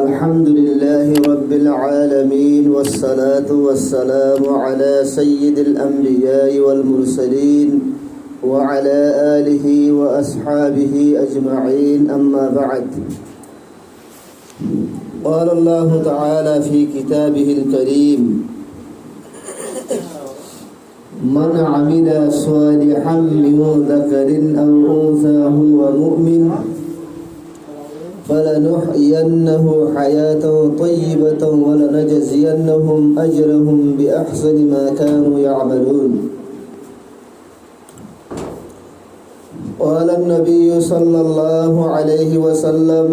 الحمد لله رب العالمين والصلاة والسلام على سيد الأنبياء والمرسلين وعلى آله وأصحابه أجمعين أما بعد. قال الله تعالى في كتابه الكريم: من عمل صالحا من ذكر أو أنثى هو مؤمن فلنحيينه حياة طيبة ولنجزينهم أجرهم بأحسن ما كانوا يعملون. قال النبي صلى الله عليه وسلم: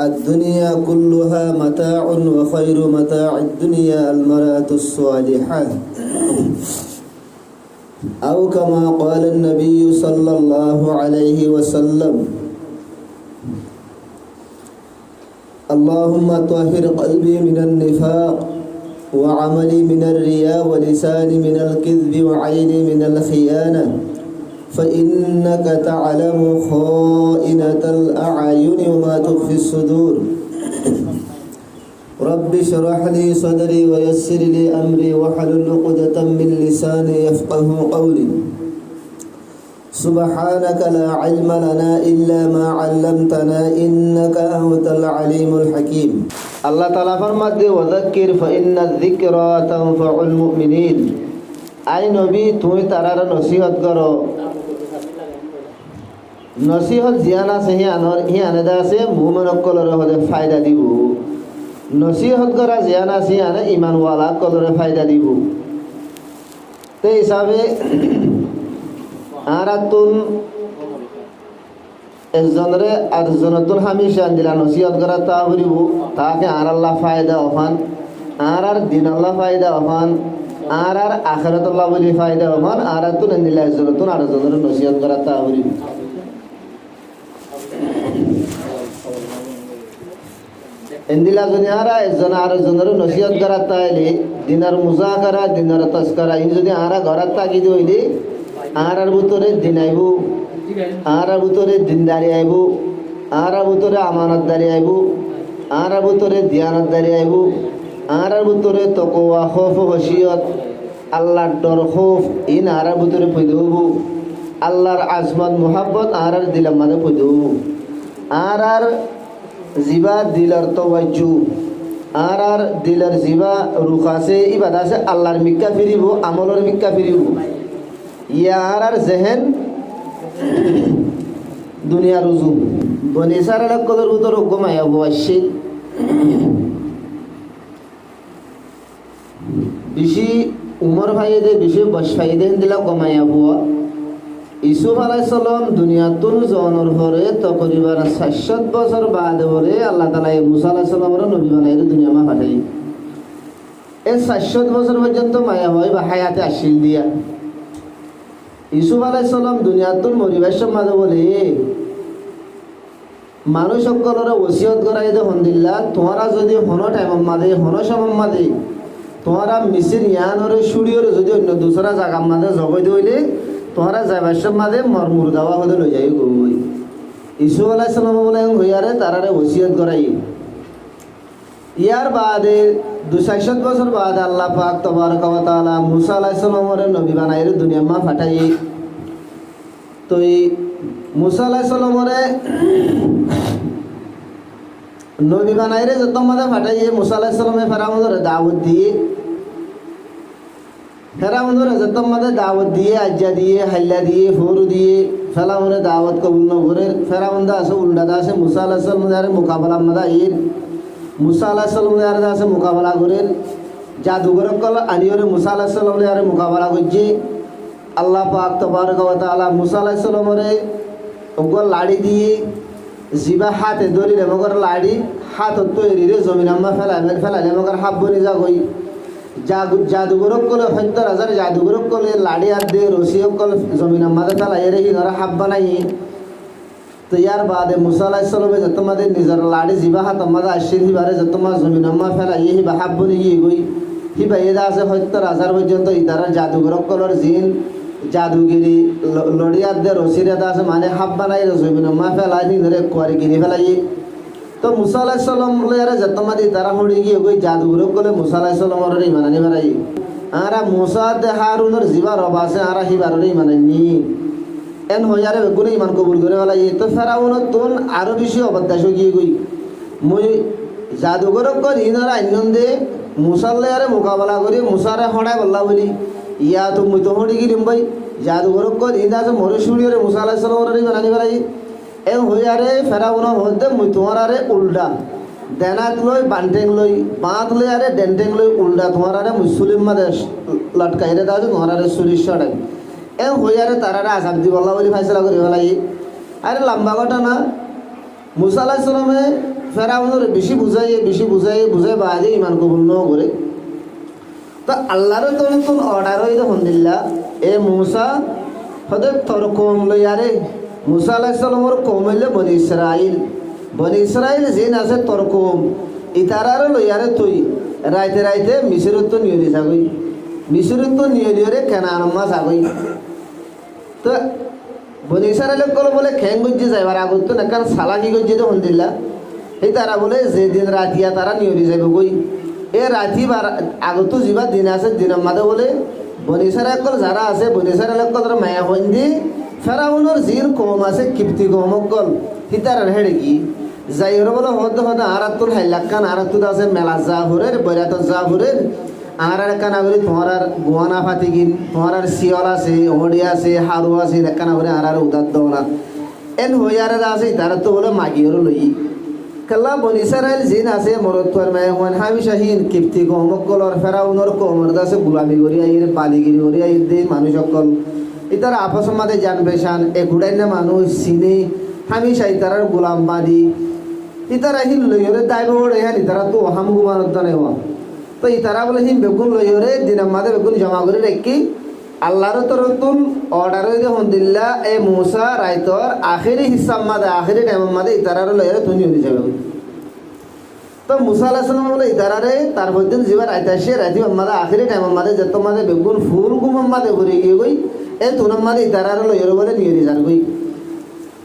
الدنيا كلها متاع وخير متاع الدنيا المرأة الصالحة، أو كما قال النبي صلى الله عليه وسلم: اللهم طهر قلبي من النفاق وعملي من الرياء ولساني من الكذب وعيني من الخيانة فإنك تعلم خائنة الأعين وما تخفي الصدور. رب اشرح لي صدري ويسر لي أمري واحلل عقدة من لساني يفقه قولي. سبحانك لا علم لنا إلا ما علمتنا إنك أنت العليم الحكيم. الله تعالى فرمت: وذكر فإن الذكرى تنفع المؤمنين. أي نبي তুমি তারার নসিহত করো। নসিহত জিয়ান আছে হি আনেদা আছে মুমিন কলরে হদে ফায়দা দিব। নসিহত করা জিয়ান আছে আনে ঈমানওয়ালা কলরে ফায়দা দিব। তে হিসাবে আরাতুন একজনরে আরেকজনতুন হামেশা দিলা নসিহত করা তা বলিব তাকে আর আল্লাহ ফায়দা ওখান আর দিন আল্লাহ ফায়দা ওখান আর আখিরাত আল্লাহ বলি ফায়দা ওখান আরাতুন দিলা একজনতুন আরেকজনরে নসিহত করা তা বলিব। এন্দিলা যদি আর একজন আরেকজনের নসিহত করা তাইলে দিনার মুজাকারা দিনার তাস্কারা ইন যদি আরা ঘরাত থাকি দইলে আর ভিতরে দিন আইব, আর ভিতরে দিনদারি আইব, আর ভিতরে আমানতদারি আইব, আর ভিতরে দিয়ানতদারি আইব, আর ভিতরে তকওয়া খৌফ খশিয়ত আল্লাহর ডর খৌফ ইন আর ভিতরে পয়দা হব। আল্লাহর আজমত মোহাব্বত আর দিলার মাঝে পয়দা হব। আর জিবা দিলার তওয়াজ্জু আর দিলার জিবা রুখ আছে ইবাদ আছে আল্লাহর মিক্কা ফিরিব আমলের মিক্কা ফিরিব। ইয়ার জেহেন দুনিয়া রুজু বনিসার কদর উতর ঘুমাইয়া বসে বেশি উমর ভাইদে বেশি বয়স ভাইদে দিলা কমাইয়া বুয়া। ইসুফ আলাইহিস সালাম দুনিয়াতুন জনের পরে তকরিবান ৬০ বছর বাদে বলে আল্লাহ তাআলা মুসা আলাইহিস সালামের নবী বানাইলে দুনিয়া মা পাঠাই। এই ৬০ বছর পর্যন্ত মায়া হয় বা হায়াতে আসিল দিয়া। ইসুফ আলাইহিস সালাম দুনিয়াতুন মরিবাসের মাঝে বলে মানুষ সকলের ওসিয়ত করাই দে হন্দিল্লা তোমরা যদি হন টাইম মাঝে হন সময় মাঝে তোমরা মিসির ইয়ানরে সুড়িয়রে যদি অন্য দুসরা জায়গার মাঝে জগই দইলে তোমরা যাইবাসের মাঝে মরমুর দাওয়া হতে লই যাই গই। ইসুফ আলাইহিস সালাম বলে হইয়ারে তারারে ওসিয়ত করাই। ইয়ার বাদে ২৬০ বছর বাদে আল্লাহ পাক তাবারক ওয়া তাআলা মুসা আলাইহিস সালামের নবী বানাইরে দুনিয়া মা পাঠাই। তো এই মুসা আলাইহিস সালামের নবী বানাইরে যত মাঝে পাঠাই মুসা আলাইহিস সালামে ফেরাউনের দাওয়াত দিয়ে ফেরাউনের যত মাঝে দাওয়াত দিয়ে আজ্জা দিয়ে হাল্লা দিয়ে ফোর দিয়ে ফেরাউনের দাওয়াত কবুল ন করে ফেরাউন দা আছে উল্টা দা আছে মুসা আলাইহিস সালামের মোকাবেলা মাদা এর মুসা আলাইহিস সালামের আছে মোকাবেলা করে জাদুঘর কল আনিয়রে মুসা আলাইহিস সালামের মোকাবেলা করছে। আল্লাহ পাক তাবারক ওয়া তাআলা মুসা আলাইহিস সালামের ওগল লাড়ি দিয়ে জিবা হাতে ধরি রে মগর লাড়ি হাত তৈরি রে জমিন আম্মা ফেলালে মগর হাত বনি যা গই জাদুঘর কলে ৭০,০০০ জাদুঘর কলে লাড়ি আর দে রশি কল জমিন আম্মাতে ফেলাই রে হিনরা হাত বানাই। তো ইয়ার বাদে মুসা আলাইহিস সালামে যত মাদে নিজের লাড়ি জিবা হাত মাদে আসিল হিবারে যত মা জমিন আম্মা ফেলাই হিবা হাত বনি গই হিবা এদা আছে ৭০,০০০ পর্যন্ত ইতারা জাদুঘর কলর জিন জাদুগিরি লড়িয়ার দে রশির এদা আছে মানে হাত বানাই জমিন আম্মা ফেলাই হিনরে কুয়ারি গিরি ফেলাই তো মুসা আলাইহিস সালাম লয়ারে যতমাদি তারা হড়ি গিয়ে গই জাদুঘরক গলে মুসা আলাইহিস সালামর ইমান আনি বারাই আরা মুসা দে হারুনের জিবা রব আছে আরা হিবারের ইমান আনি এন হইয়ারে বেগুনে ইমান কবুল করে বলা এই তো ফেরাউনত তুন আরো বেশি অবদাস গিয়ে গই মই জাদুঘরক গল ইনারা আইনন্দে মুসার লয়ারে মোকাবেলা করি মুসারে হড়াই বললা বলি ইয়া তো মুই তো হড়ি গিরিম ভাই জাদুঘরক গল ইনা যে মরে শুড়িয়ে মুসা আলাইহিস সালামর ইমান আনি বারাই এ হইয়ারে ফেরাউন হতে মুই তোমার আরে উল্টা দেনাত লই বান্টেং লই বাঁধ লই আরে ডেন্টেং লই উল্টা তোমার আরে মুসলিম মাদে লটকাই রে দাও তোমার আরে সুরিশ ছড়াই এ হইয়ারে তারারে আজাব দি বল্লা বলি ফাইসলা করি ফেলাই আরে লম্বা ঘটনা মুসা আলাইহিস সালামে ফেরাউনের বেশি বুঝাই বাদে ইমান কবুল ন করে তো আল্লাহর তো নতুন অর্ডার হইতে হন্দিল্লা এ মুসা হতে তোর কম লই আরে মুসা আলাইহিস সালামর কম হইলে বনি ইসরাইল জিন আছে তোর কম ইতারার লইয়ারে তুই রাইতে রাইতে মিশরত নিয়ে দি যাবই মিশরত নিয়ে দিয়ে কেনান মাছ আগই তো বনি ইসরাইল কল বলে খেং গজ্জি যাইবার আগত তো নাকান সালাকি গজ্জি তো হন্দিল্লা এই তারা বলে যে দিন রাতিয়া তারা নিয়ে দি যাইব গই এ রাতি বার আগত যা দিন আছে দিনের মাঝে বলে বনি ইসরাইল কল যারা আছে বনি ইসরাইল কল তারা মায়া হইন্দি ফেরাউনের জিন কম আছে কিপ্তি কম গল হিতার হেড়ে কি যাই হরে বলে হতে হতে আরাতুল হাইলাক্কান আরাতুত আছে মেলা যা ভরের বৈরাত যা ভরের আর কানা করে তোমার আর গোয়ানা ফাতি কিন তোমার আর শিয়ল আছে হড়ি আছে হারু আছে কানা করে আর উদার দৌলা এন হইয়ারে আছে তারা তো বলে মাগিওর লই কাল্লা বনি ইসরাইল জিন আছে মরত্বর মায় হন হামি শাহিন কিপ্তি কম গলর ফেরাউনের কমর দাসে গুলামি করি আইর বালিগিরি করি আইর দে মানুষ সকল ইতার আপস মাদে জান বেশান এ ঘুড়াই না মানুষ চিনি হামিশাই তারার গোলাম বাঁধি ইতারা হিল লইরে দাইব ওড়ে হ্যাঁ ইতারা তো হাম গুমানত দানে হওয়া তো ইতারা বলে হিম বেগুন লইরে দিনের মাদে বেগুন জমা করে রেখি আল্লাহর তরতুন অর্ডার হইতে হন্দিল্লা এ মুসা রাইতর আখেরি হিসাব মাদে আখেরি টাইমের মাদে ইতারার লইরে তুই নিয়ে যাবে তো মুসা আলাইহিস সালাম বলে ইতারারে তারপর দিন জিবা রাইতে আসে রাইতে মাদে আখেরি টাইমের মাদে যত মাদে বেগুন ফুল গুমাম মাদে ভরে গিয়ে গই এ তুনার মাদে ইতারার লইরে বলে নিয়ে যান গই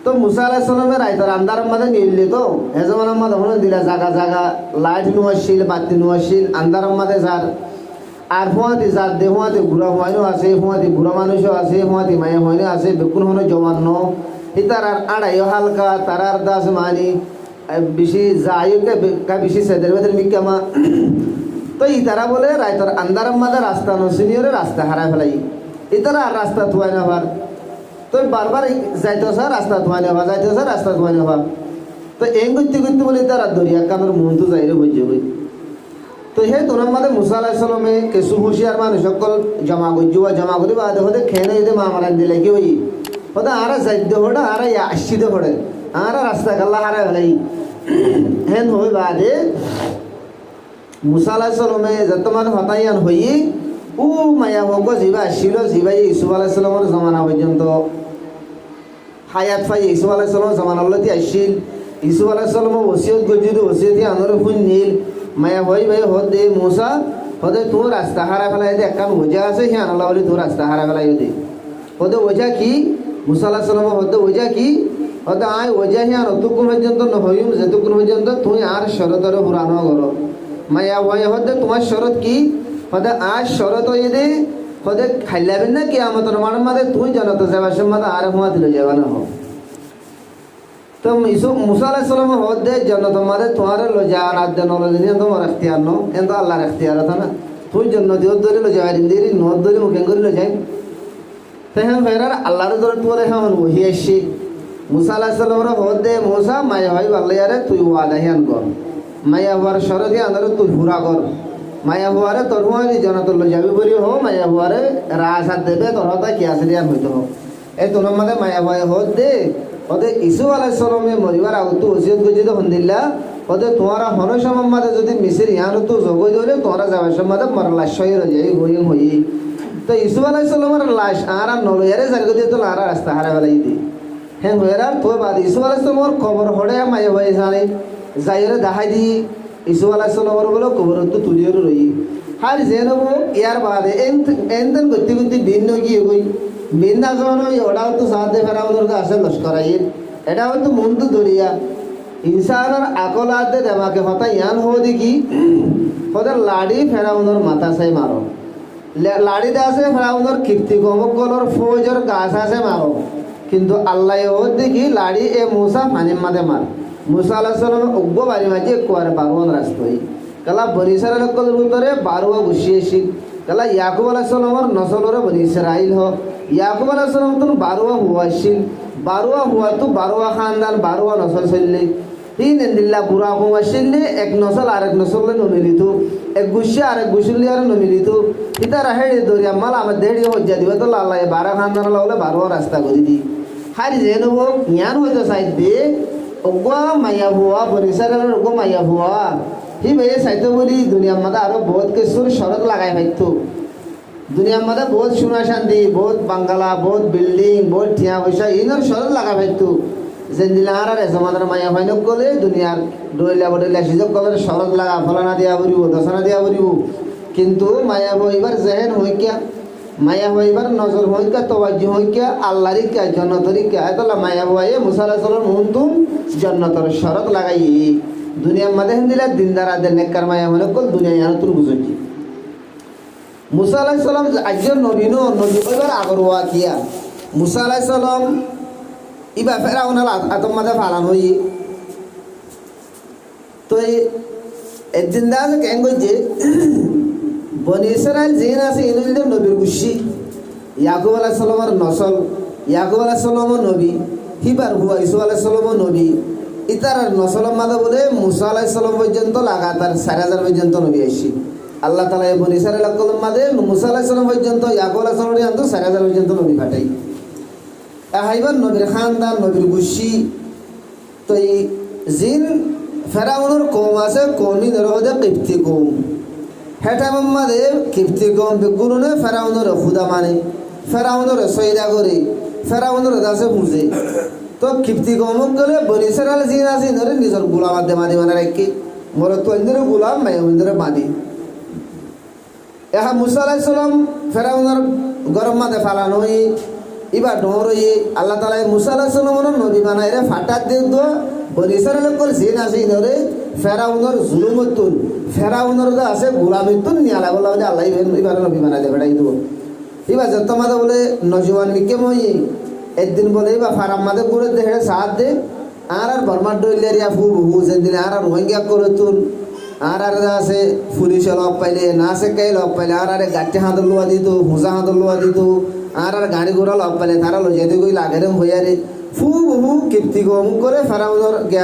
তো মুসা আলাইহিস সালামের রাইতর আন্দারের মাদে নিলে তো হেজমানের মাদে হলো দিলা জাগা লাইট নুয়াশিল বাতি নুয়াশিল আন্দারের মাদে যার আর হুয়াতে যার দে হুয়াতে বুড়া হওয়াইও আছে হুয়াতে বুড়া মানুষও আছে হুয়াতে মায়া হওয়াইও আছে বেকুন হনো জমান্ন ইতার আর আড়াইও হালকা তারার দাস মানি বেশি যাইকে বেশি সেদের বেদের মিকামা তো ইতারা বলে রাইতর আন্দারের মাদে রাস্তা নসিনিয়রে রাস্তা হারাই ফেলাই ইতারা আর রাস্তা থুয়াই না পার তো বারবার যাইতে আসা রাস্তা ধোয়াই নেবা যাইতে আসা রাস্তা ধোয়াই নেবা তো এই করতে করতে বলে তারা দরিয়া কামের মন তো যাইরে বুঝে বই তো হে তোর মাদে মুসা আলাইহিস সালামে কিছু হুঁশিয়ার মানুষ সকল জমা করি বা দেখো খেয়ে এদের মা মারান দিলে কি ওই হতে আর যাইতে হড়ে আর আসছিতে হড়ে আর রাস্তা কাল্লা হারাই ফেলাই হেন হই বাদে মুসা আলাইহিস সালামে যত মানে হতাইয়ান হই ও মায়া হোক জিবা আসছিল জিবাই ইসুফ আলাইহিস সালামের জমানা পর্যন্ত হায়াত ফাই ইসুফ আলাইহিস সালামের জমানালতি আসছিল ইসুফ আলাইহিস সালামের ওসিয়ত গজিত ওসিয়তি আনরে ফুন নীল মায়া হই ভাই হদে মুসা হদে তোর রাস্তা হারা ফেলাই দে একখান ওজা আছে হে আনাল্লাহ বলি তোর রাস্তা হারা ফেলাই দে হদে ওজা কি মুসা আলাইহিস সালামের হদে ওজা কি হদে আয় ওজা হে আর অতক্ষণ পর্যন্ত নহইম যেতক্ষণ পর্যন্ত তুই আর শরতরে পুরানো করো মায়া ভাই হদে তোমার শরত কি হদে আজ শরত হয়ে দে হদে খাইলাবেন না কি আমাদের মানের মাঝে তুই জানো তো যাবার সময় আর হুয়া দিল যাবা না হোক তো মুসা আলাইহিস সালাম হদে জন্নত মাঝে তোমার লো যা রাত দেন দিন তোমার এখতিয়ার নো এন তো আল্লাহর এখতিয়ার আছে না তুই জন্নত ধরে লো যাই দিন দেরি নদ ধরে মুখে করে লো যাই তাই হ্যাঁ ফেরার আল্লাহর ধরে তোর হ্যাঁ ওহি আসছি মুসা আলাইহিস সালামের হদে মুসা মায়া হয় বাল্লায়ারে তুই ওয়াদা হিয়ান কর মায়া হওয়ার শরতে আন্দারে তুই পুরা কর মায়া হুয়ারে তোর হুয়ারি জনতল যাবি বলি হো মায়া হুয়ারে রাস হাত দেবে তোর হতা কি আসলে আর হইতে হোক এই তোর মাঝে মায়া ভয় হত দে ওদে ইসু আলাইহিস সালামে মরিবার আগত ওসিয়ত গজিত হন্দিল্লা ওদে তোমারা হনসমম মাঝে যদি মিসির ইয়ান তো জগই ধরে তোরা যাবার সময় মর লাশ হয়ে যায় হই তো ইসু আলাইহিস সালামের লাশ আর নলয়ারে জারগদি তো আর রাস্তা হারা ফেলাই দি হ্যাঁ হইরা তো বাদ ইসু আলাইহিস সালামের খবর হড়ে মায়া ভয় জানে যাইরে দেখাই দি ইসু আলাইহিস সালামের বলে খবর তো তুলিয়ে রই হার যেন ইয়ার বাদে এনতেন গতি গতি দিন গিয়ে গই বিন্দা যখন ওই ওটাও তো সাথে ফেরা ওদের আসে লস্কর আইয়ের এটাও তো মন তো দরিয়া ইনসানের আকলাতে দেমাকে হতা ইয়ান হো দেখি হদের লাড়ি ফেরাউনের মাথা চাই মারো লাড়িতে আছে ফেরাউনের কীর্তি গমকলর ফৌজর গাছ আছে মারো কিন্তু আল্লাহ ও দেখি লাড়ি এ মুসা পানির মাঝে মার মুসা আল্লাহ সালাম অজ্ঞ বাড়ি মাঝে কুয়ারে বারোয়ান রাস্তায় কালা বনিসার লোকদের ভিতরে বারোয়া বসিয়েছিল কালা ইয়াকুব আলাহ সালামর নসলরে বনি ইসরাইল হোক ইয়াকুব আলাহ সালাম তো বারোয়া হুয়াছিল বারোয়া হুয়া তো বারোয়া খানদান বারোয়া নসল চললে তিন এন্দিল্লা বুড়া হুয়াছিল এক নসল আরেক নসলে নমিলিত এক গুসে আরেক গুসলি আর নমিলিত ইতারা হেড়ে দরিয়া মাল আমার দেড়ি হজ্জা দিবে তো আল্লাহ বারো খানদান লাগলে বারোয়া রাস্তা করে দি হারি যেন হোক ইয়ান হয়তো সাইড দিয়ে অজ্ঞ মাইয়া হুয়া বনিসারের অজ্ঞ মাইয়া হুয়া হি ভাইয়ে চাইতো বলি দুনিয়ার মধ্যে আরো বহুত কিছুর সড়ক লাগাই পাইতো দুনিয়ার মধ্যে বহুত সোনা শান্তি বহুত বাঙ্গালা বহুত বিল্ডিং বহুত ঠিয়া পয়সা ইনোর সড়ক লাগাই পাইতো যেন দিলে আর এসমাদের মাইয়া ভাইনক গলে দুনিয়ার ডইলা বডইলা সুযোগ কবে সড়ক লাগা ফলানা দিয়া বলিব দশনা দিয়া বলিব কিন্তু মায়া হইবার জেহেন হইকিয়া মায়া হইবার নজর হইকা তওয়াজ্জু হইকা আল্লাহর কা জন্নতর কা এতলা মায়া হইয়ে মুসা আলাইহিস সালাম হুনতুম জন্নতর সড়ক লাগাই দুনিয়ার মধ্যে দিলে দিনদার আদের নেককার মায়া মনে কল দুনিয়া ইয়ান তুল বুঝছি মুসা আলাইহিস সালাম আজর নবী এবার আগরওয়া কিয়া মুসা আলাইহিস সালাম ইবা ফেরাউনের আতম মাঝে ফালান হই তো একদিন দাস কেন কইছে বনি ইসরাইল জিন আছে ইনুলদের নবীর গুশি ইয়াকুব আলাইহিস সালামের নসল ইয়াকুব আলাইহিস সালামের নবী হিবার হুয়া ইসু আলাইহিস সালামের নবী ইতার নসলের মাঝে বলে মুসা আলাইহিস সালাম পর্যন্ত লাগাতার 4000 পর্যন্ত নবী আসি আল্লাহ তাআলা এই বনি ইসরাইল লোকদের মাঝে মুসা আলাইহিস সালাম পর্যন্ত ইয়াকুব আলাইহিস সালাম পর্যন্ত 4000 পর্যন্ত নবী পাঠাই হাইবার নবীর খানদান নবীর গুশি তো এই জিন ফেরাউনের কম আছে কমি ধরে হচ্ছে কিপ্তি কম হেটামের মাঝে কিপ্তি কম বেগুনে ফেরাউনের খুদা মানে ফেরাউনের সৈদা করে ফেরাউনের দাসে বুঝে তো কিপ্তি কমক গেলে বনি ইসরাইল জিন আছে ধরে নিজের গোলাম আদে মাদি মানে রাখি মোর তো ইন্দরে গোলাম মাই ইন্দরে মাদি এহা মুসা আলাইহিস সালাম ফেরাউনের গরম মাঝে ফালানো হই ইবা ডর হই আল্লাহ তাআলা মুসা আলাইহিস সালামের নবী বানাই রে ফাটাত দিয়ে দো বনি ইসরাইল কল জিন আছে ধরে ফেরাউনের জুলুমতুন ফেরাউনের দা আছে গোলামিতুন নিয়ালা বলা বলে আল্লাহ ইবার নবী বানাই দে বেড়াই দিব ইবা যত মাদা বলে নজওয়ান মিকে মই একদিন বলে বা ফারাম মাদে করে দে হেড়ে সাথ দে আর বর্মার ডইলেরিয়া ফু বহু যেদিন আর রোহিঙ্গা করে তুন আর আছে পুলিশ লব পাইলে না সে কে লব পাইলে আর গাড়ি হাত লোয়া দিত হুঁজা হাত লোয়া দিত আর গাড়ি ঘোড়া লব পাইলে তারা লজাতে গই লাগেরে হইয়ারে ফু বহু কীর্তি কম করে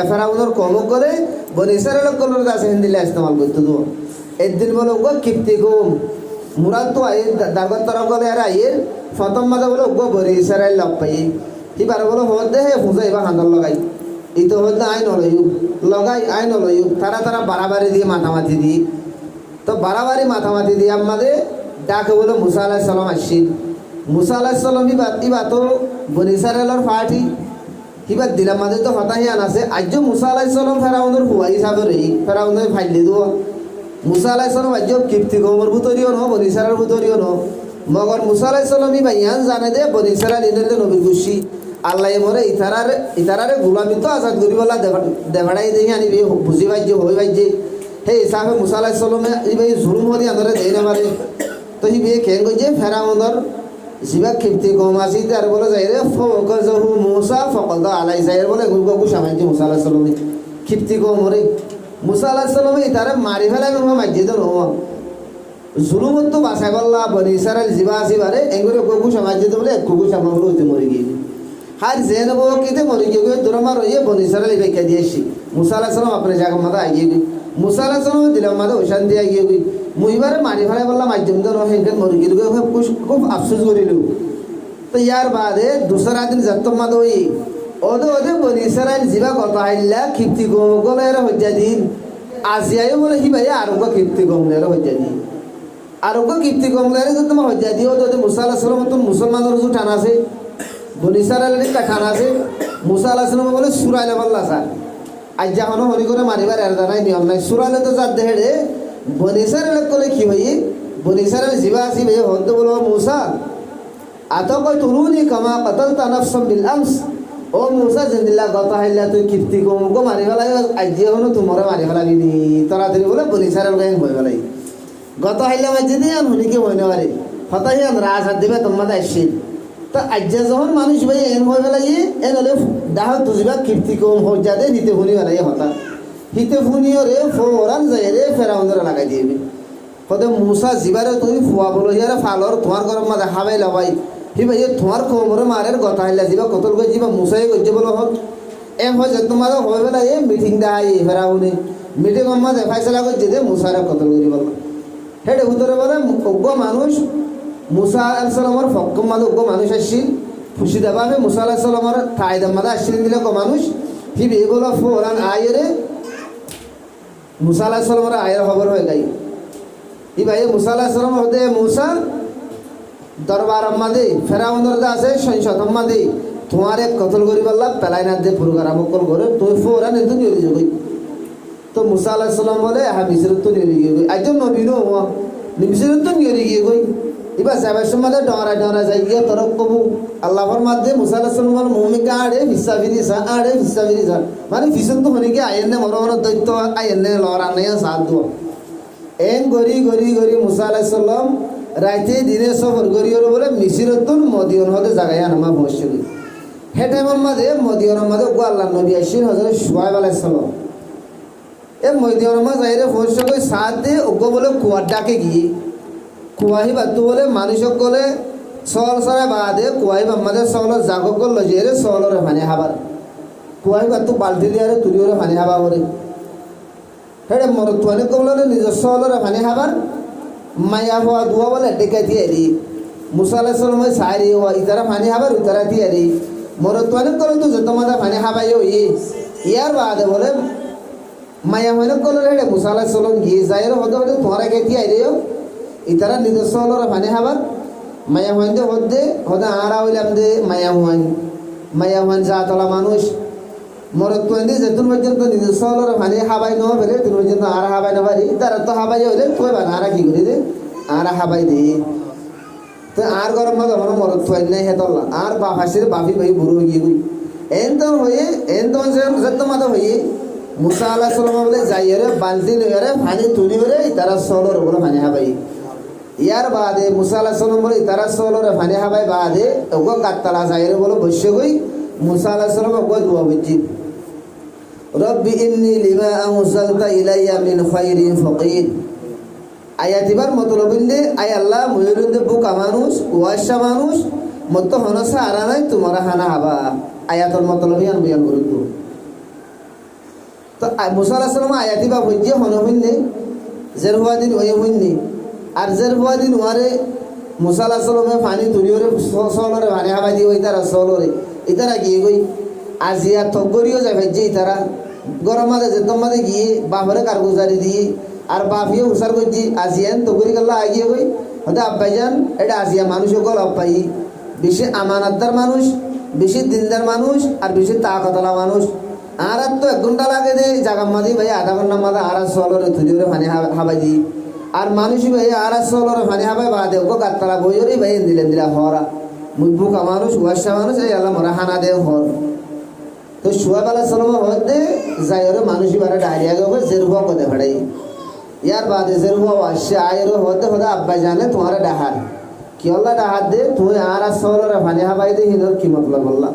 ফেরাউনের কম করে বনি ইসরাইল কলর দাসে হিন্দিলে ইস্তেমাল করতে দো একদিন বলে গো কীর্তি কম মুরাদ তো আই দাগত তরফ গলে আর আইয়ের প্রথম মাঝে বলে গো বনি ইসরাইল লব পাই এবার বলে হদ দে হে হুঁজা এবার হাঁদর লগাই এই তো হদ আই নলয়ু লগাই আই নলয়ু তারা বাড়াবাড়ি দিয়ে মাথামাতি দিই তো বাড়াবাড়ি মাথামাতি দিয়ে আমাদের ডাকে বলে মুসা আলাইহিস সালাম আসছিল মুসা আলাইহিস সালাম ইবা তো বনি ইসরাইলের পার্টি কিবা দিলাম মাঝে তো হতাহি আনাছে আজ মুসা আলাইহিস সালাম ফেরাউনের হুয়া হিসাবে রই ফেরাউনের ফাইলে দো মুসা আলাইহিস সালাম আজ কীর্তি কমর ভিতরিও ন বনি ইসরাইলের ভিতরিও ন মগর মুসা আলাইহিস সালাম ইবা ইয়ান জানে দে বনি ইসরাইল ইনলে নবীর গুশি আল্লাহ মরে ইতারারে গোলামি তো আজাদ করিবলা দেভাড়াই দেখি আনিবি বুঝি পাইছে হই পাইছে সেই হিসাবে মুসা আলাইহিস সালামে ইবাই জুলুম হদি আনরে দেই না মারে তো হিবি কেন কইছে ফেরাউনের জিবা কীর্তি কম আছে তার বলে যাই রে ফকাজহু মুসা ফকাদ আলাই যাই বলে গুগু সামাইছে মুসা আলাইহিস সালামে কীর্তি কম রে মুসা আলাইহিস সালামে ইতারে মারি ফেলাই মা মাইছে তো ন জুলুমত তো বাসা গল্লা বনি ইসরাইল জিবা আছে বারে এঙ্গুরে গুগু সামাইছে তো বলে গুগু সামা বলে হইতে মরি গিয়ে হার জেন বো কিতে মরি গিয়ে দুরমার হইয়ে বনি ইসরাইল বেকা দিয়েছি মুসা আলাইহিস সালাম আপনি জায়গা মাথা আইয়ে গই মুসা আলাইহিস সালাম দিলাম মাথা ওশান দিয়ে আইয়ে গই মুইবারে মারি ফেলাই বললা মাধ্যম তো হেঁকে মরি গিয়ে খুব আফসোস করিল তো ইয়ার বাদে দুসরা দিন যত মাদ হই ওদে বনি ইসরাইল জিবা কথা হাইলা কীর্তি কম গলে এর হজ্জা দিন আসিয়াই বলে হি ভাই আরোগ্য কীর্তি কম এর হজ্জা দিন আরোগ্য কীর্তি কম এর তো তোমার হজ্জা দিও তো মুসা আলাইহিস সালাম তো মুসলমানের যে টান আছে বনি ইসরাইলের টান আছে মুসা আলাইহিস সালাম বলে সুরাইলে বললা স্যার আজ যখন হরি করে মারিবার এর দ্বারাই নিয়ম নাই সুরাইলে তো যার দেহে বনি ইসরাইল কলে কি হই বনি ইসরাইল জিবা আসি ভাই হদ বলো মুসা আতো কই তুরুনি কামা কতলতা নাফসাম বিল আমস ও মুসা জিন্দিল্লা গত হাইলা তুই কীর্তি কম গো মারি ফেলাই আজি এখনো তোমারে মারি ফেলাবি নি তাড়াতাড়ি বলে বলি সারের গায়ে ভয় ফেলাই গত হাইলা মাঝে দিয়ে শুনিকে বই নেবারে হতাহি রাজ হাত দিবে তোমাদের আসছিল তো আজ্যা যখন মানুষ ভাই এন হয়ে ফেলাই এন হলে ডাহ তুজিবা কীর্তি কম হোক যাতে হিতে ফুনি ফেলাই হঠাৎ হিতে ফুনিও রে ফোরান যায় রে ফেরাউন্দরে লাগাই দিবি কত মুসা জিবারে তুমি ফুয়া বলো ইয়ারে ফালর তোমার গরম মাঝে হাবাই লাভাই হি ভাই তোমার কোমরে মারের গতা হাইলা যাবা কতল করে যাবা মুসাই করছে বলো হল এম হয় যে তোমার হয়ে ফেলা এই মিটিং দেয় ফেরাউনি মিটিং মাঝে ফাইসলা করছে যে মুসারে কতল করি বলো হেঁটে ভিতরে বলে অজ্ঞ মানুষ মুসা আলাইসালামর ফক্কম মাঝে অজ্ঞ মানুষ আসছিল খুশি দেবাবে মুসা আলাইসালামর ঠাইদার মাঝে আসছিলেন দিলে ক মানুষ হি বে বলো ফোরান আয়েরে মুসা আলাইসালামর আয়ের খবর হয়ে গাই ই ভাই মুসা আলাইসালাম হতে মুসা দরবার মাদে ফেরাউনের আছে সংসদ মাদে তোমার এক কতল করি বললাম পেলাই না দে প্রোগ্রাম মকল করে তুই ফোরান এত নিয়ে যাবি তো মুসা আলাইসালাম বলে হ্যাঁ মিশরত তো নিয়ে গিয়ে গই একজন নবীন মিশরত তো নিয়ে গিয়ে গই এবার যাবার সময় ডরা ডরা যাই গিয়ে তোর কবু আল্লাহর মাধ্যমে মুসা আলাইসালামের ভূমিকা আড়ে ভিসা ফিরিসা আড়ে ভিসা ফিরিসা মানে ফিসন তো হনে কি আইনে মর মর দৈত্য আইনে লড়া নেই সাথ দো এন গড়ি গড়ি গড়ি মুসা আলাইসাল্লাম রাইতে দিনে সফর করি বলে মিশরতুন মদিয়ন হতে জায়গায় আনমা বসে হে টাইমের মাঝে মদিয়নের মাঝে গো আল্লাহ নবী আসির হজরত শুআয়ব আলাইহিস সালাম এ মদিয়নের মাঝে যাইরে বসে কই সাথ দিয়ে ওগো বলে কুয়ার ডাকে গিয়ে কুয়াহি বাতু বলে মানুষ গলে সল সরা বাদে কুয়াহি বাম্মাদের সল জাগক গল জেরে সলরে পানি হাবার কুয়াহি বাতু বালতি দিয়ে তুলিওরে পানি হাবা করে হেডে মরতুয়ানে কবলরে নিজস্ব সলরে পানি হাবার মায়া হওয়া দুয়া বলে ডেকে দিয়ে রি মুসা আলাইহিস সালামের সাইরি হওয়া ইতারা পানি হাবার উতারা দিয়ে রি মরতুয়ানে কল তো যত মাদা পানি হাবাইও ইয়ার বাদে বলে মায়া হইলে কলরে হেডে মুসা আলাইহিস সালাম গিয়ে যাইরে হতে হতে তোমারা কে দিয়ে রিও ইতারা নিজস্ব হলরে পানি হাবার মায়া হইন দে হতে আরা হইলাম দে মায়া হইন জাতলা মানুষ মরতুয়ান দিয়ে যেতুন পর্যন্ত নিজস্ব হলরে পানি হাবাই ন ফেলে তুন পর্যন্ত আরা হাবাই না পারি তারা তো হাবাই হইলে তুই বান আরা কি করি দে আরা হাবাই দে তো আর গরম মাঝে হলো মরতুয়ান নাই হেতল্লা আর বাফাসির বাফি ভাই বুড়ো গিয়ে গই এন তো যেত মাথা হয়ে মুসা আলাইহিস সালাম বলে যাইরে বালতি লইরে পানি তুলি করে তারা সলর বলে পানি হাবাই ইয়ার বাদে মুসা আলাইহিস সালাম বলে তারা সলরে পানি হাবাই বাদে ওগো কাতলা যাইরে বলে বসে গই মুসা আলাইহিস সালাম ওগো দোয়া বুঝি রব্বি ইন্নী লিমা আনজালতা ইলাইয়া মিন খায়রিন ফাকির আয়াতিবার মতলব ইন্দে আয় আল্লাহ ময়ুরুন্দে বুকা মানুষ ওয়াশা মানুষ মত হনসা আরা নাই তোমারা হানা হাবা আয়াতর মতলবই আন বয়ান করুত তো মুসা আলাইহিস সালাম আয়াতিবা বুঝি হন হইনে জের হওয়া দিন ওই হইনে আর জের হওয়া দিন ওয়ারে মুসা আলাইহিস সালামে পানি তুলিওরে সলরে পানি হাবাই দি ওই তারা সলরে ইতারা গিয়ে গই আজিয়া তগরিও যায় ভাই যে তারা গরম মাঝে যেত মাঝে গিয়ে বাপরে কারগুজারি দিয়ে আর বাপিও হুসার করছি আজিয়ান তগরি গেল আগিয়ে গই হয়তো আব্বাইজান এটা আজিয়া মানুষ গল আব্বাই বেশি আমানতদার মানুষ বেশি দিনদার মানুষ আর বেশি তাকতলা মানুষ আর তো 1 ঘন্টা লাগে দে জাগার মাঝে ভাই আধা ঘন্টার মাঝে আর সলরে তুলিওরে পানি হাবাই দিই আর মানুষই ভাই আর সলরে পানি হাবাই বা দেও গাতলা বইরে ভাই দিলেন দিলা হরা মুখবুকা মানুষ ওয়াশা মানুষ এই আল্লাহ মরা হানা দে হর তো শুআয়ব আলাইহিস সালাম হতে যাইরে মানুষই বারে ডায়রিয়া গো জেরুয়া কদে ফড়াই ইয়ার বাদে জেরুয়া ওয়াশা আইরো হতে আব্বা জানে তোমারে ডাহার কি আল্লাহ ডাহার দে তুই আর সলরে পানি হাবাই দে হিনর কি মতলব বললা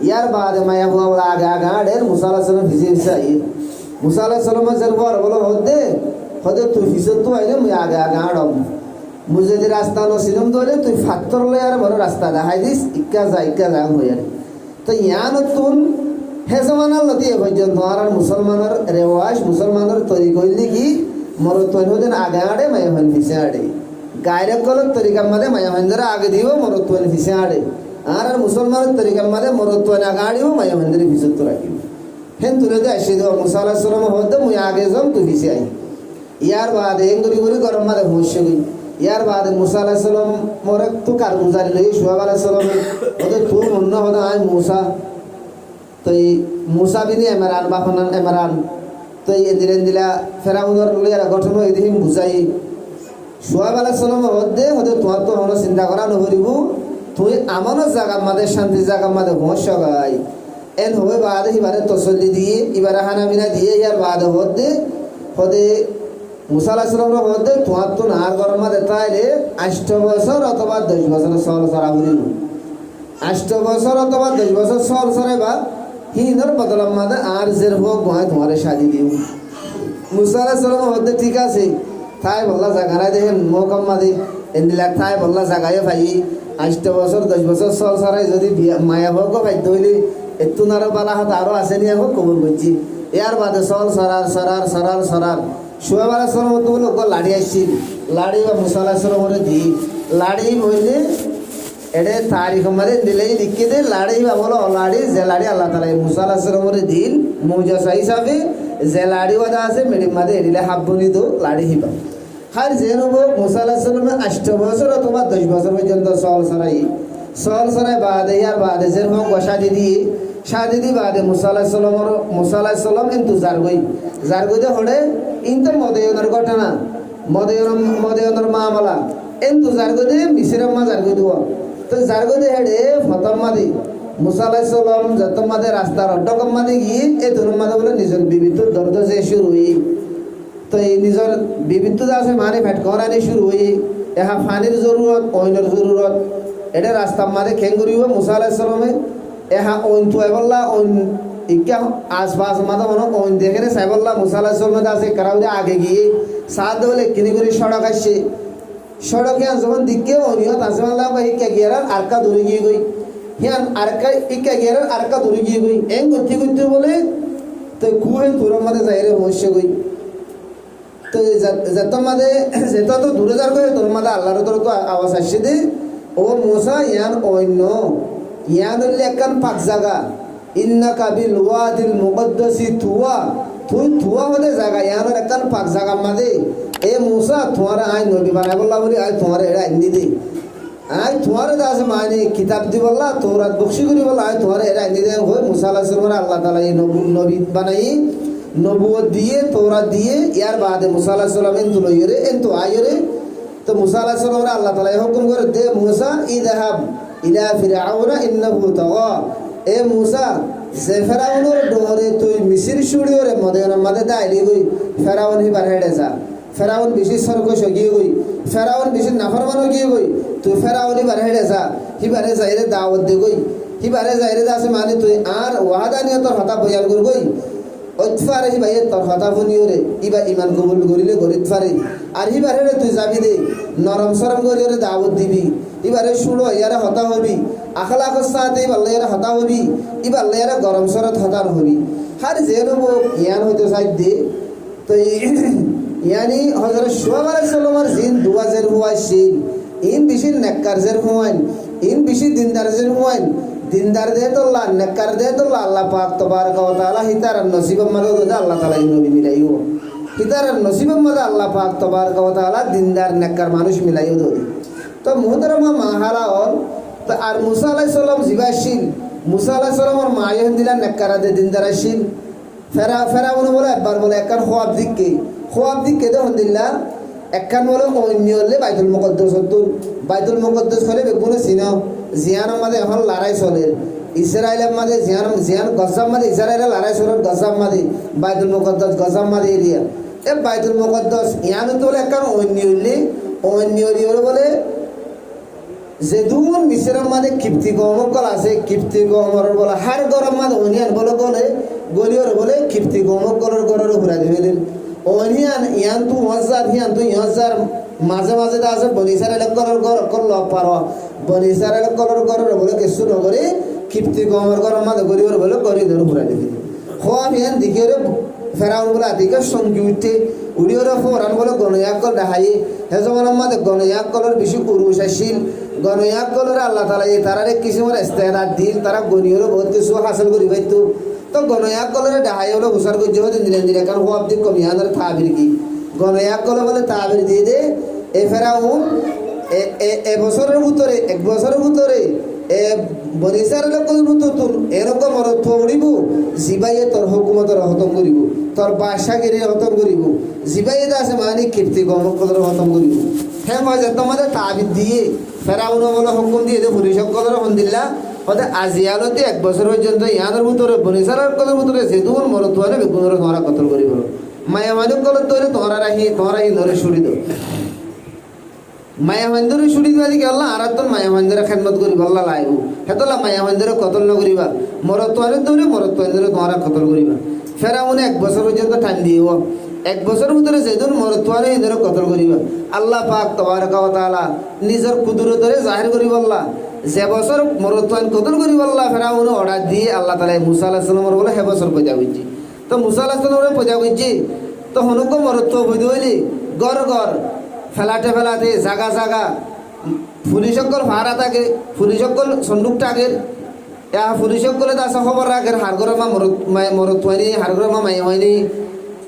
ইয়ার বাদে মায়া হুয়া আগা আগা ডের মুসা আলাইহিস সালাম ভিজে আই মুসা আলাইহিস সালাম জেরুয়া বলো হতে তুই ভিজে তো আইলে মুই আগা আগা আড়ম মুই যদি রাস্তা নছিলাম ধরে তুই ফাত্তর লই আর বড় রাস্তা দেখাই দিস ইক্কা যা হইয়ার তো ইয়া নতুন হে জমানার লতি এ পর্যন্ত আর মুসলমানের রেওয়াজ মুসলমানের তরিকা হইলে কি মরতোয়ান হতেন আগে আড়ে মায়া হন পিছে আড়ে গায়রে কলক তরিকার মাঝে মায়া হন্দরে আগে দিব মরতোয়ান পিছে আড়ে আর মুসলমানের তরিকার মাঝে মরতোয়ান আগে আড়িব মায়া হন্দরে পিছত রাখিব হেন তুলে দে আসি দেব মুসা আলাইহিস সালাম হতে মুই আগে যাম তুই পিছে আই ইয়ার বাদে এঙ্গরি গরি গরম মাঝে বসে গই ইয়ার বাদে মুসা আলাইহিস সালাম মরে তো কারগুজারি লই শুআয়ব আলাইহিস সালাম ওদের তুই মন না হদা আই মুসা তো মুসা বিনি এমরান বাফনান এমরান তো এদিন দিলা ফেরাউনের লইয়া গঠন এদিন বুঝাই শুআয়ব আলাইহিস সালাম হতে তোমার তো হন চিন্তা করা নহরিব তুই আমারও জায়গা মাদের শান্তি জায়গা মাদে ভোঁস গাই এন হবে বাদে এবারে তসল্লি দিয়ে এবারে হানাবিনা দিয়ে ইয়ার বাদে হদে মুসা আলাইহিস সালামের হদে তোমার তো নার গরম মাদে তাইলে 8 বছর অথবা 10 বছর সল সরা বুঝিল 8 বছর অথবা 10 বছর সল সরাই বা হিনর বদলাম মাদে আর জের হোক ভয় তোমারে সাজি দিও মুসা আলাইহিস সালামের হদে ঠিক আছে তাই বললা জায়গায় দেখেন মোকাম মাদে এন্দিলা তাই বললা জায়গায় ভাই 8 বছর 10 বছর সল সরাই যদি মায়া হোক বাধ্য হইলে একটু নারো বালা হাত আরো আসেনি এখন কবর করছি এর বাদে সল সরার সোহেব আলাইহিস সালাম লোক লাড়ি আসছিল লাড়ি বা মুসা আলাইহিস সালামের দি লাড়ি বললে এটা তারিখ মারে দিলেই লিখে দে লাড়ি বা বলো লাড়ি যে লাড়ি আল্লাহ তালা মুসা আলাইহিস সালামের দিন মৌজাসা হিসাবে যে লাড়ি বাদা আছে মেডিম মাদে এডিলে হাব্বনি দো লাড়ি হিবা আর যে নব মুসা আলাইহিস সালামের 8 বছর অথবা 10 বছর পর্যন্ত সল সরাই বাদে ইয়ার বাদে যে হোক শাদি দি বাদে মুসা আলাইহিস সালাম কিন্তু জারগই হড়ে ইনতো মদয়নের ঘটনা মদয়নের মামলা কিন্তু জারগই মিসিরের মা জারগই দিব তো জারগই হেডে ফতম মাদি মুসা আলাইহিস সালাম যত মাদে রাস্তার অড্ডকম মাদে গিয়ে এই ধরুন মাদে বলে নিজের বিবিধ দর্দ যে শুরু হই তো এই নিজের বিবিধ আছে মানে ফেট করানি শুরু হই এহা পানির জরুরত অইনের জরুরত এটা রাস্তার মাদে খেং করিব মুসা আলাইহিস সালামে এহা ওইন তুই বললা ওইন ইকা আশপাশ মাদা মনে ওইন দেখে সাইবল্লা মুসা আলাইহিস সালামের আছে কারাউদে আগে গিয়ে সাত বলে কিনি করে সড়ক আসছে সড়কে যখন দিকে অনিয়ত আছে মাল্লা বা ইকা গিয়ার আরকা দূরে গিয়ে গই হিয়ান আরকা ইকা গিয়ার আরকা দূরে গিয়ে গই এং করতে বলে তো কুয়ে দূরের মাদে যাইরে মস্য গই তো যত মাদে যেত তো দূরে যার গই তোর মাদে আল্লাহর তোর তো আওয়াজ আসছে দে ও মুসা ইয়ান অন্য ইয়ান একান পাক জায়গা ইন্নাকা বিল ওয়াদিল মুকদ্দাসি তুই হলে জায়গা ইয়ানোর একান পাক জায়গা মাদে এ মুসা তোমার আই নবী বানাই বললা বলি আই তোমার এরা আইনি দে আই তোমার আছে মানে কিতাব দি বললা তোরা বক্সি করি বললা আই তোমার এরা আইনি দে হই মুসা আলাইহিস সালাম আল্লাহ তাআলা এই নবী বানাই নবুয়ত দিয়ে তওরাত দিয়ে ইয়ার বাদে মুসা আলাইহিস সালাম এন তুলইরে এন তো আইরে তো মুসা আলাইহিস সালাম আল্লাহ তাআলা হুকুম করে দে মুসা ইযহাব ইলা ফিরআউনা ইন্নাহু তাগা এ মুসা যে ফেরাউনের ডোরে তুই মিসির শুড়িওরে মদয়নের মাদে দাইলি গই ফেরাউন হিবার হেডে যা ফেরাউন বেশি সর্কশ গিয়ে গই ফেরাউন বেশি নাফরমানও গিয়ে গই তুই ফেরাউন হিবার হেডে যা হিবারে যাইরে দাওয়াত দে গই হিবারে যাইরে আছে মানে তুই আর ওয়াদানিয়া তোর হতা বয়ান কর গই ওইফারে হিবাই তোর হতা বনিওরে ইবা ইমান কবুল করিলে গরিত ফারে আর হিবারে তুই যাবি দে নরম সরম করিওরে দাওয়াত দিবি ইবারে শুনো ইয়ারে হতা হবি আখলাকের সাথে ইবাল্লা ইয়ারে হতা হবি ইবাল্লা ইয়ারে গরম সরত হতার হবি হার যে নব ইয়ান হইতে সাইড দে তো ইয়ানি হযরত শুআইব আলাইহিস সালামের জিন দুয়াজের হুয়াইছিল ইন বেশি নেককার জের হুয়াইন ইন বেশি দিনদার জের হুয়াইন দিনদার দে তো আল্লাহ নেককার দে তো আল্লাহ পাক তবারক ওয়া তাআলা হিতার নসিব মাদে আল্লাহ তাআলা এই নবী মিলাইও হিতার নসিব মাদে আল্লাহ পাক তবারক ওয়া তাআলা দিনদার নেককার মানুষ মিলাইও দে তো মুহতারামা মাহালা তো আর মুসা আলাইহিস সালাম জিবাসিল মুসা আলাইহিস সালামের মায়ে দিলা নেককারা দে দিনদার আসিল ফেরাউন বলে একবার বলে একখান খোয়াব দিকে দে হন্দিল্লা একখান বলে অন্য হলে বাইতুল মুকদ্দাস হলে বেগুনে চিনাও জিয়ানের মাঝে এখন লড়াই চলে ইসরায়েলের মাঝে জিয়ান গজাম মাঝে ইসরায়েলের লড়াই চলে গজাম মাঝে বাইতুল মুকদ্দাস গজাম মাঝে এরিয়া এ বাইতুল মুকদ্দাস ইয়ান তো বলে একখান অন্য হলে বলে যে দুমন মিশরের মাঝে কিপ্তি গমকল আছে কিপ্তি গমর বলে হার গরম মাঝে অনিয়ান বলে গলিওর বলে কিপ্তি গমকলের গরের ঘুরা দিবেন অনিয়ান ইয়ান তু হজার মাঝে তা আছে বনিসারের কলর গর করল পারো বনিসারের কলর গরের বলে কিছু নগরে কিপ্তি গমর গরম মাঝে গলিওর বলে গরি ধরে ঘুরা দিবেন হওয়া ইয়ান দিকে ফেরাউন বলে আদিকে সঙ্গী উঠে উড়িওরে ফোরান বলে গণয়াক কল দেখাই হেজমানের মাঝে গণয়াক কলর বেশি পুরুষ আসিল গণয়াক কলর আল্লাহ তালা তারা কিসিমের ইস্তেদাদ দিল তারা গণিওরে বহুত কিছু হাসিল করি পাইতো তো গণয়াক কলরে দেখাই হলো হুসার করছে হতে দিলে কারণ হওয়াব দিক কমিয়ানের তাবির কি গণয়াক কলে বলে তাবির দিয়ে দে এ ফেরাউন এক বছরের ভিতরে বনিসার তোর এরকম অর্থ উড়িব জিবাইয়ে তোর হুকুমতের হতম করিব তোর বাসাগিরি হতম করিব জিবাইয়ে আছে মানে কীর্তি গমকলের হতম করিব হ্যাঁ মাঝে তোমাদের তাবিদ দিয়ে ফেরাউনও বলে হুকুম দিয়ে দে পুলিশ সকলের হন্দিল্লা হতে আজিয়ালতে 1 বছর পর্যন্ত ইয়াদের ভিতরে বনিসারের কলের ভিতরে যে দুন মরত হলে বেগুনের তোমারা কতল করি বলো মায়া মানুষ কলের তৈরি তোমারা রাহি ধরে সুড়ি দো মায়া মন্দিরে সুড়ি দিবা দিকে আল্লাহ আর তোর মায়া মন্দিরে খেদমত করি বল্লা লাইব হেতলা মায়া মন্দিরে কতল ন করিবা মরত হলে তৈরি মরত মন্দিরে তোমারা কতল করিবা ফেরাউনে 1 বছর পর্যন্ত টাইম দিব 1 বছরের ভিতরে যেদিন মরত হলে এদের কতল করিবা আল্লাহ পাক তাবারাকা ওয়া তাআলা নিজের কুদরতরে জাহির করি বললা যে বছর মরুত্বান কতল করি বললা ফেরাউন অর্ডার দিয়ে আল্লাহ তাআলা মুসা আলাইহিস সালামের বলে হে বছর পয়দা হইছি তো মুসা আলাইহিস সালামের পয়দা হইছি তো হনুক মরুত্ব হইতে হইলি গর ফেলাতে জাগা পুলিশকল ভাড়া থাকে পুলিশকল সন্দুক থাকে পুলিশকলে দাসা খবর রাখে হারগরের মা মরুত্বানি হারগরের মা মাই হয়নি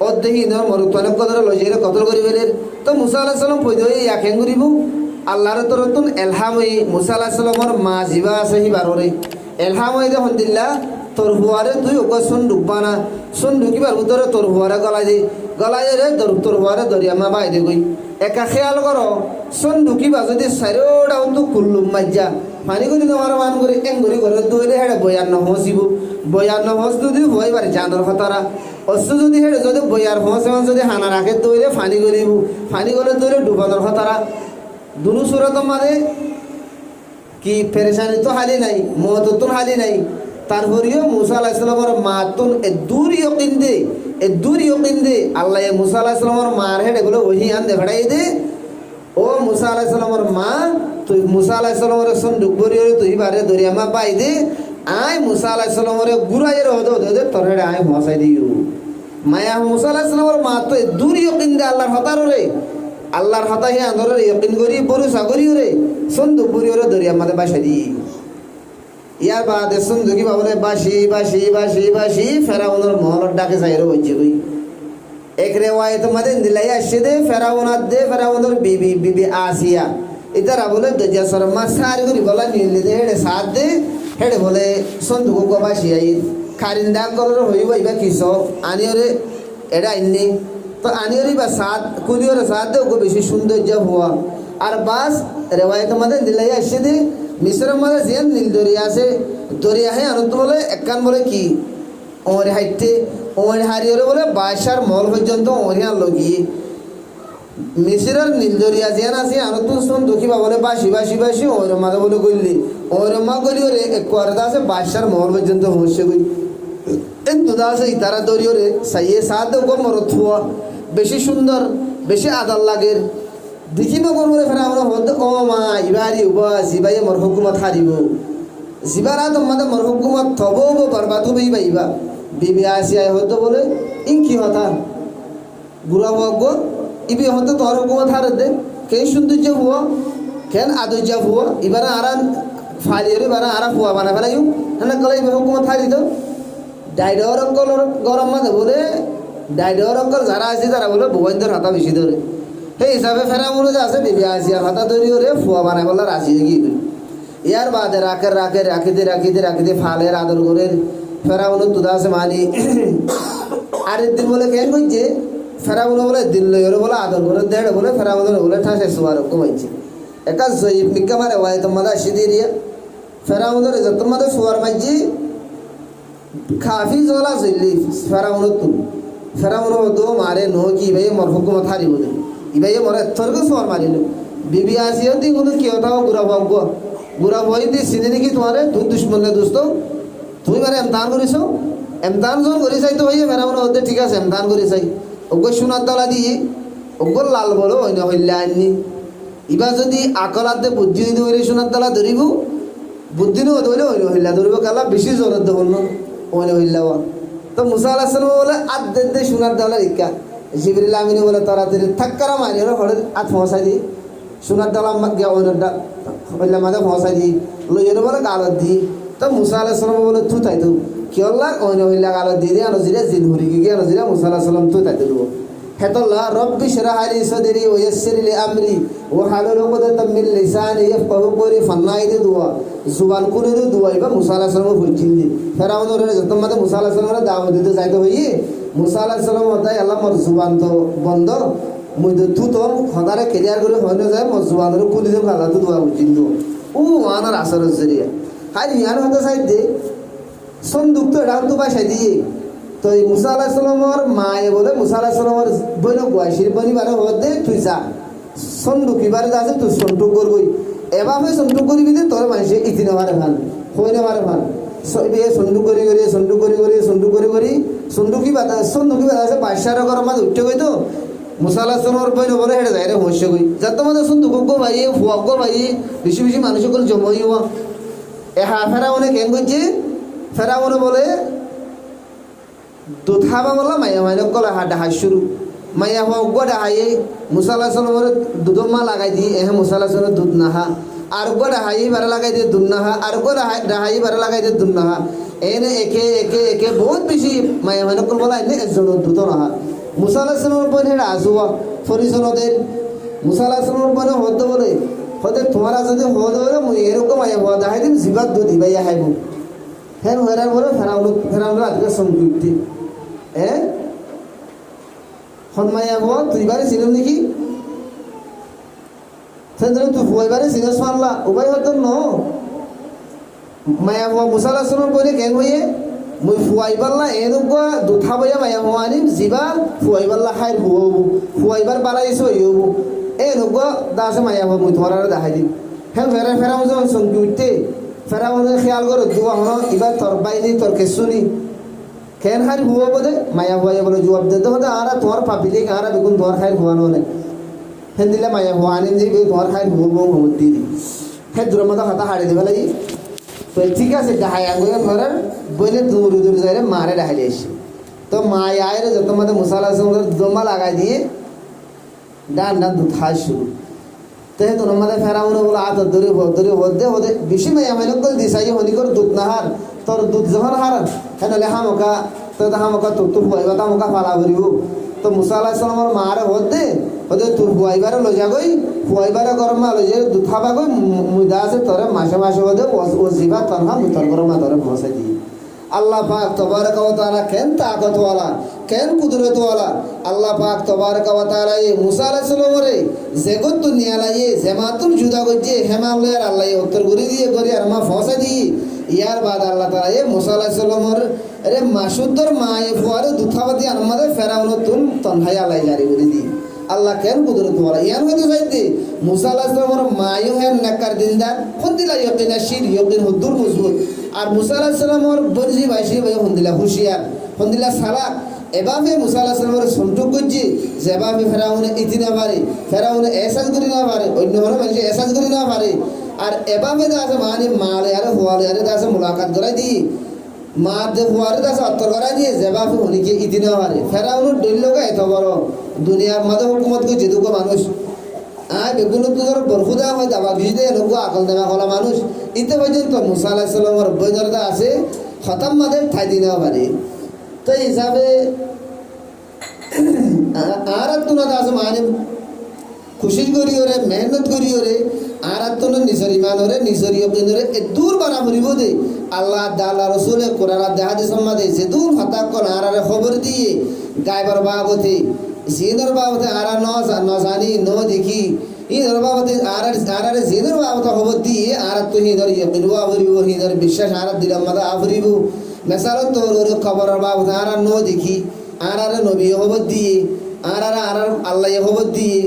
অর্ধেক ইন্দর মরুত্বানক কদর লজিরে কতল করি বেলের তো মুসা আলাইহিস সালাম পয়দা হই ইয়াকেন করিব আল্লাহর তরতুন এলহাম হই মুসা আলাইহিস সালামের মা জিবা আছে হি বাররে এলহাম হই দে হন্দিল্লা তোর হুয়ারে তুই ওকে সন্দুক বানা সন্দুকিবার ভিতরে তোর হুয়ারে গলাই রে তোর হুয়ারে দরিয়া মা বাই দে গই একা খেয়াল করো সন্দুকিবা যদি চারিওটা তো কুল্লুম মাজ্জা পানি করে তোমার মান করে এঙ্গুরি করে দইলে হেড়ে বয়ার নহসিব বয়ার নহস যদি হই পারে চাঁদর হতারা অস্ত যদি হেড়ে যদি বয়ার হস এমন যদি হানা রাখে দইলে ফানি করিব ফানি করে দইলে ডুবানোর হতারা দুনু সুরত মাঝে কি পেরেশানি তো হালি নাই মহতুন হালি নাই তারপরেও মুসা আলাইহিস সালামের মাতুন এ দূর ইয়কিন দে আল্লাহ মুসা আলাইহিস সালামের মার হেডে গুলো ওহি আন দে ভাড়াই দে ও মুসা আলাইহিস সালামের মা তুই মুসা আলাইহিস সালামের সন্দুক বরিয়রে তুই বারে দরিয়া মা পাই দে আয় মুসা আলাইহিস সালামের গুরাইয়ের হদো দে তোর হেডে আয় মহাসাই দিও মায়া মুসা আলাইহিস সালামের মা তো দূর ইয়কিন দে আল্লাহর হতারে আল্লাহর হাতা হে আন্দোলন ইয়কিন করি ভরসা করি রে সন্দুক বরি ওরে দরিয়া মাঝে বাসা দি ইয়ার বাদে সন্দুকি বাবলে বাসি ফেরাউনের মহলের ডাকে যাই রে বইছে কই এক রেওয়ায়ত মাঝে দিলাই আসছে দে ফেরাউনের বিবি আসিয়া ইতারা বলে দজিয়া শর্মা সারি করি বলা নিলে দে হেডে সাথ দে হেডে বলে সন্দুক গো বাসি আই খারিন্দা কলর হইব ইবা কিস আনি ওরে এটা আইনি তো আনিওরি বা সাত কুলিওর সাত দে ওকে বেশি সৌন্দর্য হওয়া আর বাস রেওয়ায়ত মাঝে দিলাই আসছে দে মিশ্রের মাঝে যে নীল দরিয়া আছে দরিয়া হে আনন্দ বলে একখান বলে কি ওরে হাইটে ওরে হারিয়ে বলে 22 মল পর্যন্ত ওরিয়া লগিয়ে মিশ্রের নীল দরিয়া যে আছে আনন্দ শুন দুঃখী বলে বাসি ওর মাঝে বলে গলি ওর মা গলি ওরে এক করদা আছে 22 মল পর্যন্ত হচ্ছে গই এই দুদা আছে ইতারা দরিয়রে সাইয়ে সাত দে গো মরত হওয়া বেশি সুন্দর বেশি আদার লাগের দেখি না করবো ফেরা আমরা হতে ও মা ইবারি উবা জিবাই মোর হুকুমত হারিব জিবারা তোমাদের মোর হুকুমত থব বরবাদ হবে ইবা বিবি আসিয়ায় হতো বলে ইন কি হতা বুড়া হক ইবি হতে তোর হুকুমত হারে দে কে সৌন্দর্য হুয়া কেন আদর্য হুয়া ইবারা আরান ফালিয়ে বারা আরা হুয়া বানা ফেলাইও না কলে ইবে হুকুমত হারি তো ডাইডর অঙ্কল গরম মাঝে বলে ডাইডর অঙ্কল যারা আছে তারা বলে ভুবনদের হাতা বেশি ধরে সেই হিসাবে ফেরাউন যে আছে বিবি আসিয়ার হাতা ধরি ওরে ফুয়া বানাই বলে রাশি গিয়ে দিল ইয়ার বাদে রাখিতে ফালের আদর করে ফেরাউন তুদা আছে মানি আরেক দিন বলে কেন করছে ফেরাউন বলে দিল ওরে বলে আদর করে দেড় বলে ফেরাউন বলে ঠাসে শোয়ার কমাইছে একা জয়ীব মিক্কা মারে ওয়াই তোমাদের আসি দিয়ে ফেরাউনের যত মাদের শোয়ার মাইছি খাফি জলা চললি ফেরাউন হতো মারে নো কি ইবাই মোর হুকুমত হারিব দে ইবাই মোর এথরকে সোয়ার মারিল বিবি আসিও দি কোনো কি হতাও গুড়া বই দি চিনি নাকি তোমারে তুই দুশ্মনে দোস্ত তুই মারে এমতান করিস এমতান যখন করি চাই তো হইয়ে ফেরাউন হতে ঠিক আছে এমতান করি চাই ওগো সোনার দলা দিয়ে ওগো লাল বলো অন্য হইলে আননি ইবা যদি আকলাত দে বুদ্ধি হইতে হইলে সোনার দলা ধরিব বুদ্ধি নো হইলে অন্য হইলা ধরিব কালা বেশি জোরের দেখুন ওনে হইলাওয়া তো মুসা আলাইহিস সালাম বলে আদে সোনার দলা রিকা জিবরিল আমিন বলে তাড়াতাড়ি থাক্কারা মারি হলো হড়ে আত ফসাই দি সোনার দলা গিয়া ওইটা হইলা মাঝে ফসাই দি লইয়ের বলে গালত দি তো মুসা আলাইহিস সালাম বলে তুই তাই তো কি হল্লা ওইনে হইলা গালত দি দিয়ে নজিরে জিন হুরি গিয়ে নজিরে মুসা আলাইহিস সালাম তুই তাই দেবো হেতল্লা রব্বি শরহ লি সদরি ওয়া ইয়াসসির লি আমরি ওয়া হালুল উকদাতাম মিন লিসানি ইয়াফকাহু কওলি ফান্নাইদে দুয়া জুবান করে দুয়া ইবা মুসা আলাইহিস সালাম হইছিল ফেরাউনের যত মাঝে মুসা আলাইহিস সালামের দাওয়াত দিতে যাইতে হই মুসা আলাইহিস সালাম তাই আল্লাহ মোর জুবান তো বন্ধ মুই তুতম সদারে ক্লিয়ার করে হয় না যায় মজুবানের কুলি দেব আল্লাহ তো দোয়া কিন্তু আনার আসর জরিয়া হাই ইয়ান হতে চাইতে সন্দুক তো এটাও তো বাসাই দিয়ে তো এই মুসা আলাহ সালামর মায়ে বলে মুসা আলাহ সালামর বইন গুয়াশির বনি বারে হতে তুই যা সন্দুক এবারে আছে তুই সন্টুক করবই এভাবে সন্টুক করবি যে তোর মানুষে ইতি নেবারে ভাল হই নেবারে ভাল সন্টুক করি করি সন্টুক করি করি সন্টুক করি করি সন্টুকি বাধা আছে বাদশার ঘর মাঝে উঠতে গই তো মুসা আলাহ সালামর বইন বলে হেঁটে যায় রে হস্য গই যাতে মাঝে সন্দুক গো ভাই ফুয়াক গো ভাই বেশি বেশি মানুষ করে জমই হওয়া ফেরাউনে কেন করছে ফেরাউনে বলে দুধ খাবা বললা মাইয়া মাইনক গলা ডাহাই শুরু মাইয়া হওয়া উগ্র ডাহাইয়ে মুসা আলাহ সালামরে দুধ মা লাগাই দিয়ে মুসা আলাহ সালামের দুধ নাহা আর উগ্র ডাহাই বারে লাগাই দিয়ে দুধ নাহা আর উগ্র ডাহাই বারে লাগাই দিয়ে দুধ নাহা এনে একে একে একে বহুত বেশি মাইয়া মাইনক বলা এনে একজনের দুধ নাহা মুসা আলাহ সালামের বোন হেঁটে আসুয়া ফরিজনদের মুসা আলাহ সালামের বোনে হতে বলে হতে তোমারা যদি হতে বলে মুই এরকম মাইয়া হওয়া দেখাই দিন জিবাদ দুধ দিবাইয়া খাইব হ্যাঁ হেরার বলে ফেরাউন আজকে সংযুক্তি মাইয়া হওয়া তুই বারে ছিলাম নাকি সেদিন তুই ফুয়াইবারে সিনেস মানলা উপায় হতো ন মায়া হওয়া মুসা আলাহ সালামের বলে কেন হইয়ে মুই ফুয়াইবাল্লা এনেকুৱা দুঠা বইয়া মায়া হওয়া আনিম যিবা ফুয়াইবাল্লা খাই ফুয়াইবার বালাইছো হইব এনেকুৱা দাসে মায়া হওয়া মুই তোমার আর দেখাই দিম হ্যাঁ ফেরাও যখন সঙ্গী উঠতে ফেরাউনে খেয়াল করো দুয়া হন এবার তোর বাইনি তোর কেসুনি কেন খাই হুয়া বোধে মায়া হুয়া বলে জবাব দিতে হতে আরা তোমার পাপিলে আরা বেগুন তোমার খাই হুয়ানো নে হেন দিলে মায়া হুয়া আনিম যে তোমার খাই হুব হুমত দি দি হে দূরের মতো হাতা হাড়ি দেবে লাগি তো ঠিক আছে ডাহাই আগুয়ে ঘরের বইলে দূর দূর যাই মারে ডাহাইলে এসে তো মা আয়ের যত মধ্যে মশালা দমা লাগাই দিয়ে ডান ডান দুধ খাওয়া শুরু তো হে তোর মধ্যে ফেরাউনে বলে আত ধরে হতে হতে বেশি মাইয়া মাইনক করে দিশাই হনি করে দুধ না হার তোর দুধ যখন হারান হ্যাঁ নাহলে হামকা তো হামকা তোর তোর ফুয়াইবা তো হামকা ফালা করিব তো মুসা আলাহ সালামর মারে হতে তোর ফুয়াইবারে লজা গই ফুয়াইবারে গরম মা লজে দুধ খাবা গই মুদা আছে তোরে মাসে মাসে হতে ও জিবা তনহা মুতর গরম মা তোরে পৌঁছে দিয়ে আল্লাহ পাক তবারক ওয়া তাআলা কেন তাকত ওয়ালা কেন কুদরত ওয়ালা আল্লাহ পাক তবারক ওয়া তাআলা এই মুসা আলাইহিস সালামরে জগত দুনিয়া লাইয়ে জামাতুল জুদা গজে হেমালয়ের আল্লাহ উত্তর গরি দিয়ে গরি আর মা ফসা দিয়ে ইয়ার বাদ আল্লাহ তাআলা এই মুসা আলাইহিস সালামর আরে মাসুদর মায়ে ফুয়ারে দুথাবাদি আনমাদে ফেরাউন তুন তনহাই আলাই জারি গরি দিয়ে আল্লাহ কেন কুদরত ওয়ালা ইয়ান হইতে যাইতে মুসা আলাইহিস সালামর মায়ও হেন নাকার দিনদার হন্দিলা ইয়াকিনা শির ইয়াকিন হুদুর মজবুত আর মুসা আলাইহিস সালামর বরজি বাইশি ভাই হন্দিলা হুশিয়ার হন্দিলা সালাক এভাবে মুসা আলাইহিস সালামের সন্তুক করছে যেভাবে ফেরাউনে ইতি না পারে ফেরাউনে এহসাস করি না পারে অন্য কোনো মানুষ এহসাস করি না পারে আর এভাবে আছে মানে মালে আরে হওয়ালে আরে আছে মুলাকাত করাই দিই মা দে হওয়ারে আছে অত্তর করাই দিয়ে যেভাবে হনিকে ইতি না পারে ফেরাউনের দৈল্যকে এত বড় দুনিয়ার মাঝে হুকুমত করে যেটুকু মানুষ বেগুনো তোর বরফুদা হয় দাবা ভিজে এনেকুৱা আকল দেমা কলা মানুষ ইতে পর্যন্ত মুসা আলাইহিস সালামের বৈধতা আছে খতম মাদের ঠাই দিনে পারে তো হিসাবে আর তুনা আছে মানে খুশি করিও রে মেহনত করিও রে আর তুনা নিজের ইমান রে নিজের ইয়কিন রে এ দূর বানা করিব দে আল্লাহ আল্লাহ রাসূলের কোরআন দেহাদি সম্মাদে যে দূর হতা কোন আরারে খবর দিয়ে গায়বার বাবতে জিনর বাবতে আরা ন জানি ন দেখি ইনর বাবতে আরারে জিনর বাবতে খবর দিয়ে আর তো হিনর ইয়কিন আবরিব হিনর বিশ্বাস আর দিলাম মাদা আবরিব মেসাল তোর খবর বাবতে আরা ন দেখি আরারে নবী খবর দিয়ে আরারে আল্লাহ খবর দিয়ে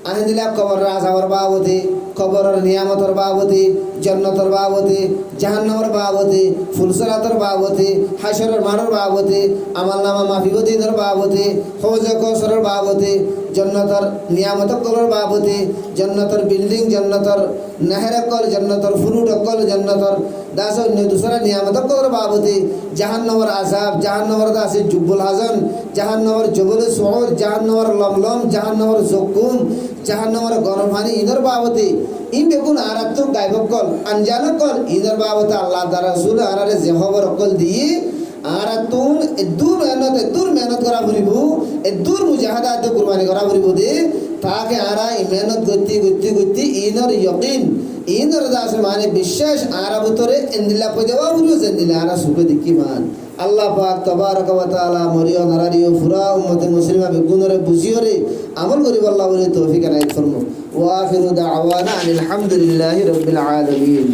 আনে দিলা খবর রাজার বাবতে খবরের নিয়ামতের বাবতে জন্নতর বাবতে জাহান্নামের বাবতে ফুলসরাতের বাবতে হাসরের মানের বাবতে আমাল নামা মাফিবদিনের বাবতে হৌজ কৌসরের বাবতে জন্নতর নিয়ামতর কলর বাবতে জন্নতর বিল্ডিং জন্নতর নাহের কল জন্নতর ফুরুট কল জন্নতর দাস অন্য দুসরা নিয়ামতর কলর বাবতে জাহান্নামের আযাব জাহান্নামের দাসে জুব্বুল হাজান জাহান্নামের জবল সুর জাহান্নামের লমলম জাহান্নামের জকুম জাহান্নামের গরম পানি ইনর বাবতে ইন বেগুন আরাত গায়ব কল আনজান কল ইনর বাবতে আল্লাহ তাআলা রাসূল আরারে যে খবর কল দিয়ে আরাতুন দূর মেহনত করা ভরিব দূর মুজাহাদাত কুরবানি করা ভরিব দে তাকে আরা মেহনত গতি ইনর ইয়াকিন ইনর দাস মানে বিশ্বাস আরা ভিতরে এন্দিলা পয়দাওয়া ভরিব জেন্দিলা আরা সুবে দেখি মান আল্লাহ পাক তাবারাক ওয়া তাআলা মরিও নারারিও পুরা উম্মতে মুসলিমা বেগুনরে বুঝিওরে আমল করি আল্লাহ বলে তৌফিক এনায়েত ফরমো ওয়া আখিরু দাওয়ানা আলহামদুলিল্লাহি রাব্বিল আলামিন।